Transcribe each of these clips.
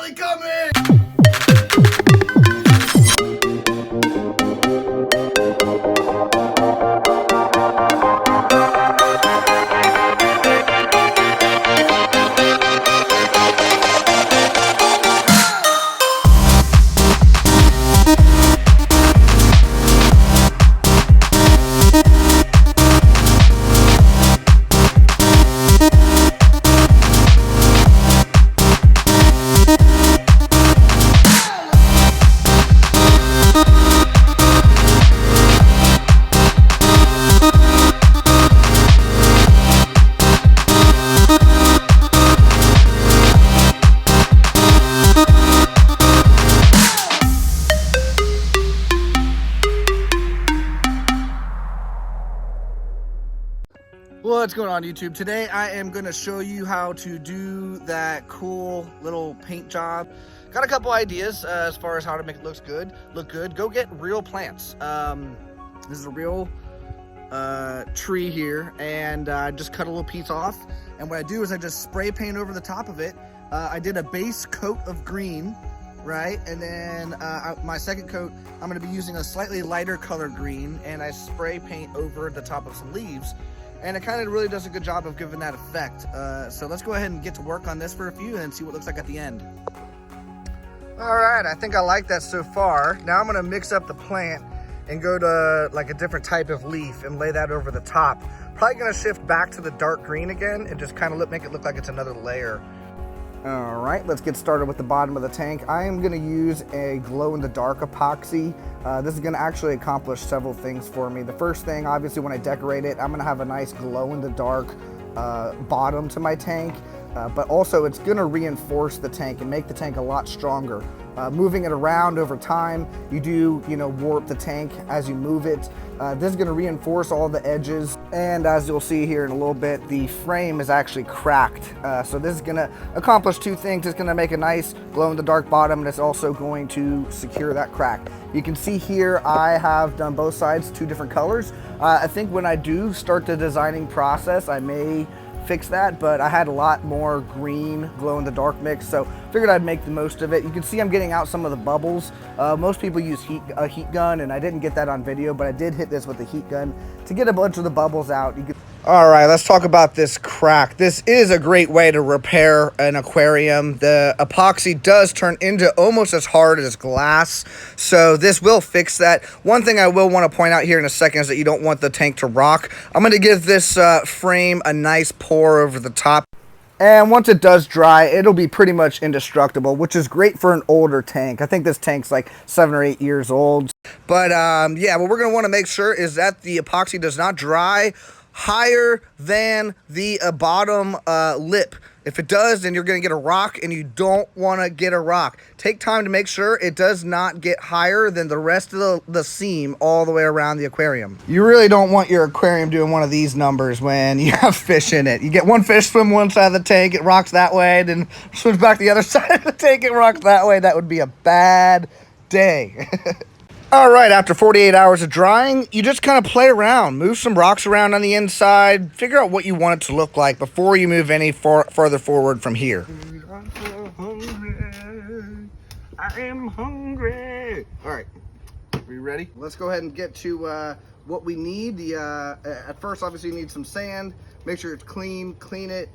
finally coming! What's going on, YouTube? Today I am going to show you how to do that cool little paint job. Got a couple ideas as far as how to make it look good. Go get real plants. This is a real tree here, and I just cut a little piece off, and what I do is I just spray paint over the top of it. I did a base coat of green, right, and then my second coat I'm going to be using a slightly lighter color green, and I spray paint over the top of some leaves. And it kind of really does a good job of giving that effect. So let's go ahead and get to work on this for a few and see what it looks like at the end. All right, I think I like that so far. Now I'm gonna mix up the plant and go to like a different type of leaf and lay that over the top. Probably gonna shift back to the dark green again and just kind of make it look like it's another layer. All right, let's get started with the bottom of the tank. I am gonna use a glow-in-the-dark epoxy. This is gonna actually accomplish several things for me. The first thing, obviously, when I decorate it, I'm gonna have a nice glow-in-the-dark bottom to my tank, but also it's gonna reinforce the tank and make the tank a lot stronger. Moving it around over time, you do, warp the tank as you move it. This is gonna reinforce all the edges, and as you'll see here in a little bit, the frame is actually cracked. So this is gonna accomplish two things. It's gonna make a nice glow-in-the-dark bottom, and it's also going to secure that crack. You can see here I have done both sides two different colors. I think when I do start the designing process, I may fix that, but I had a lot more green glow-in-the-dark mix, so figured I'd make the most of it. You can see I'm getting out some of the bubbles. Most people use a heat gun, and I didn't get that on video, but I did hit this with a heat gun to get a bunch of the bubbles out. All right, let's talk about this crack. This is a great way to repair an aquarium. The epoxy does turn into almost as hard as glass, so this will fix that. One thing I will want to point out here in a second is that you don't want the tank to rock. I'm going to give this frame a nice pour over the top. And once it does dry, it'll be pretty much indestructible, which is great for an older tank. I think this tank's like 7 or 8 years old. But yeah, what we're going to want to make sure is that the epoxy does not dry higher than the bottom lip. If it does, then you're going to get a rock, and you don't want to get a rock. Take time to make sure it does not get higher than the rest of the seam all the way around the aquarium. You really don't want your aquarium doing one of these numbers when you have fish in it. You get one fish swim one side of the tank, it rocks that way, then swims back the other side of the tank, it rocks that way. That would be a bad day. All right, after 48 hours of drying, you just kind of play around, move some rocks around on the inside, figure out what you want it to look like before you move any further forward from here. I'm so hungry. I am hungry. All right, are you ready? Let's go ahead and get to what we need. At first, obviously, you need some sand. Make sure it's clean it,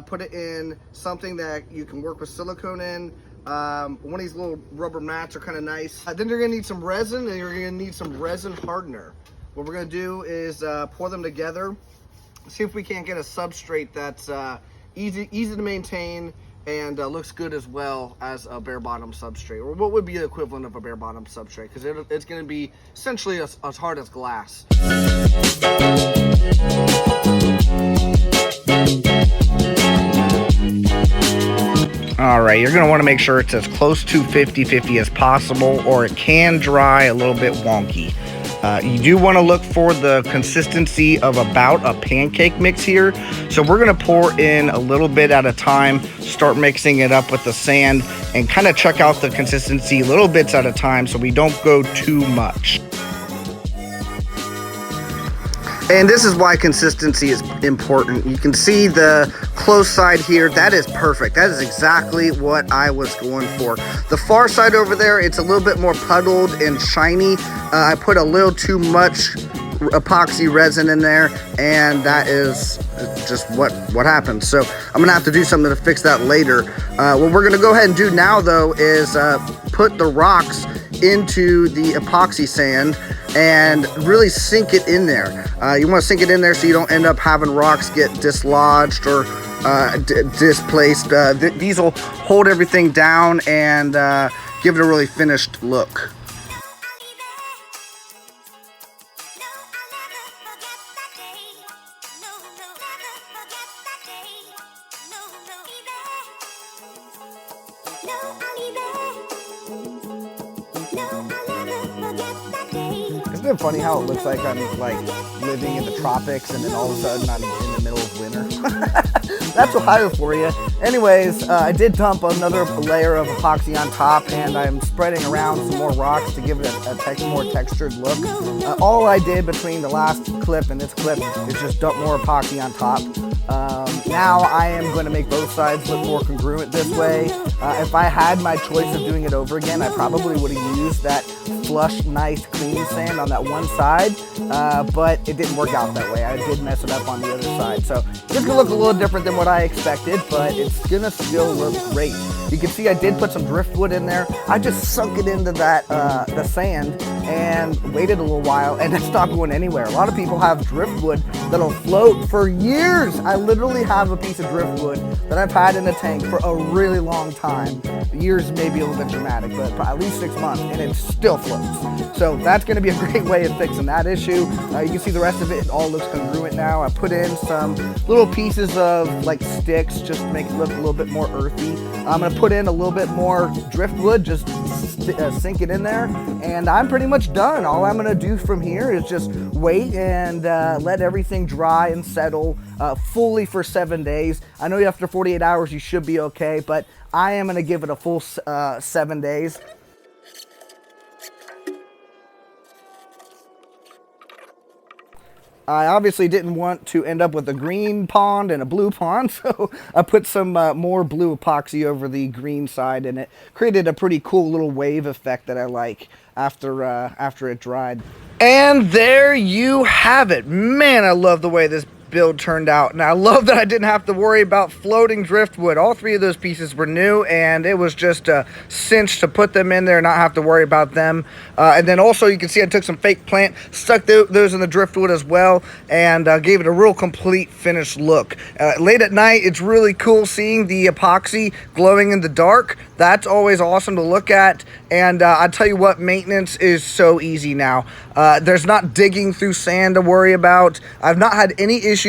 put it in something that you can work with silicone in. One of these little rubber mats are kind of nice. Then you're gonna need some resin, and you're gonna need some resin hardener. What we're gonna do is pour them together, see if we can't get a substrate that's easy to maintain and looks good as well as a bare bottom substrate, or what would be the equivalent of a bare bottom substrate, because it's gonna be essentially as hard as glass. All right, you're gonna wanna make sure it's as close to 50-50 as possible, or it can dry a little bit wonky. You do wanna look for the consistency of about a pancake mix here. So we're gonna pour in a little bit at a time, start mixing it up with the sand, and kind of check out the consistency little bits at a time so we don't go too much. And this is why consistency is important. You can see the close side here. That is perfect. That is exactly what I was going for. The far side over there, it's a little bit more puddled and shiny. I put a little too much epoxy resin in there, and that is just what happens. So I'm gonna have to do something to fix that later. What we're gonna go ahead and do now, though, is put the rocks into the epoxy sand and really sink it in there. You want to sink it in there so you don't end up having rocks get dislodged or displaced. These will hold everything down and give it a really finished look. Isn't it funny how it looks like I'm like living in the tropics and then all of a sudden I'm in the middle of winter? That's Ohio for you. Anyways, I did dump another layer of epoxy on top, and I'm spreading around some more rocks to give it a more textured look. All I did between the last clip and this clip is just dump more epoxy on top. Now I am going to make both sides look more congruent this way. If I had my choice of doing it over again, I probably would have used that flush, nice, clean sand on that one side, but it didn't work out that way. I did mess it up on the other side. So it's going to look a little different than what I expected, but it's going to still look great. You can see I did put some driftwood in there. I just sunk it into that the sand and waited a little while, and it's not going anywhere. A lot of people have driftwood that'll float for years. I literally have a piece of driftwood that I've had in a tank for a really long time. Years may be a little bit dramatic, but at least 6 months, and it still floats. So that's going to be a great way of fixing that issue. You can see the rest of it all looks congruent now. I put in some little pieces of like sticks just to make it look a little bit more earthy. I'm going to put in a little bit more driftwood, just sink it in there, and I'm pretty much done. All I'm going to do from here is just wait and let everything dry and settle fully for 7 days. I know after 48 hours you should be okay, but I am going to give it a full 7 days. I obviously didn't want to end up with a green pond and a blue pond, so I put some more blue epoxy over the green side, and it created a pretty cool little wave effect that I like after it dried. And there you have it. Man, I love the way this build turned out, and I love that I didn't have to worry about floating driftwood. All three of those pieces were new, and it was just a cinch to put them in there and not have to worry about them. And then also you can see I took some fake plant, stuck those in the driftwood as well, and gave it a real complete finished look. Late at night, it's really cool seeing the epoxy glowing in the dark. That's always awesome to look at, and I tell you what, maintenance is so easy now. There's not digging through sand to worry about. I've not had any issues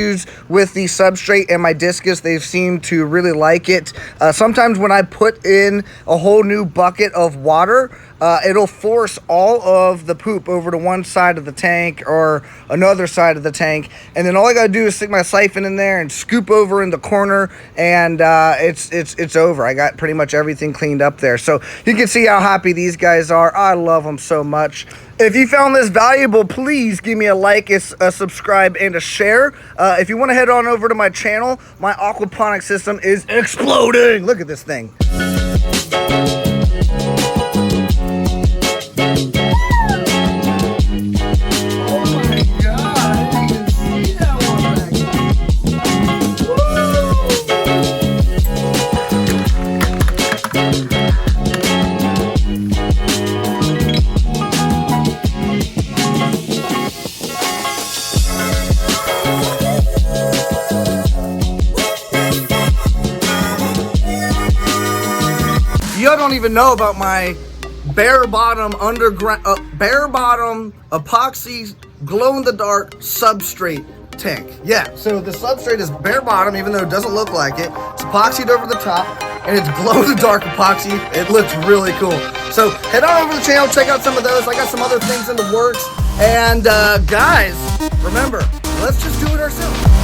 with the substrate and my discus. They've seemed to really like it. Sometimes when I put in a whole new bucket of water, it'll force all of the poop over to one side of the tank or another side of the tank, and then all I gotta do is stick my siphon in there and scoop over in the corner, and it's over. I got pretty much everything cleaned up there. So you can see how happy these guys are. I love them so much. If you found this valuable, please give me a like, a subscribe, and a share. If you want to head on over to my channel, my aquaponics system is exploding. Look at this thing. Y'all don't even know about my bare bottom epoxy glow in the dark substrate tank. Yeah, so the substrate is bare bottom, even though it doesn't look like it. It's epoxied over the top, and it's glow in the dark epoxy. It looks really cool. So head on over to the channel, check out some of those. I got some other things in the works. And guys, remember, let's just do it ourselves.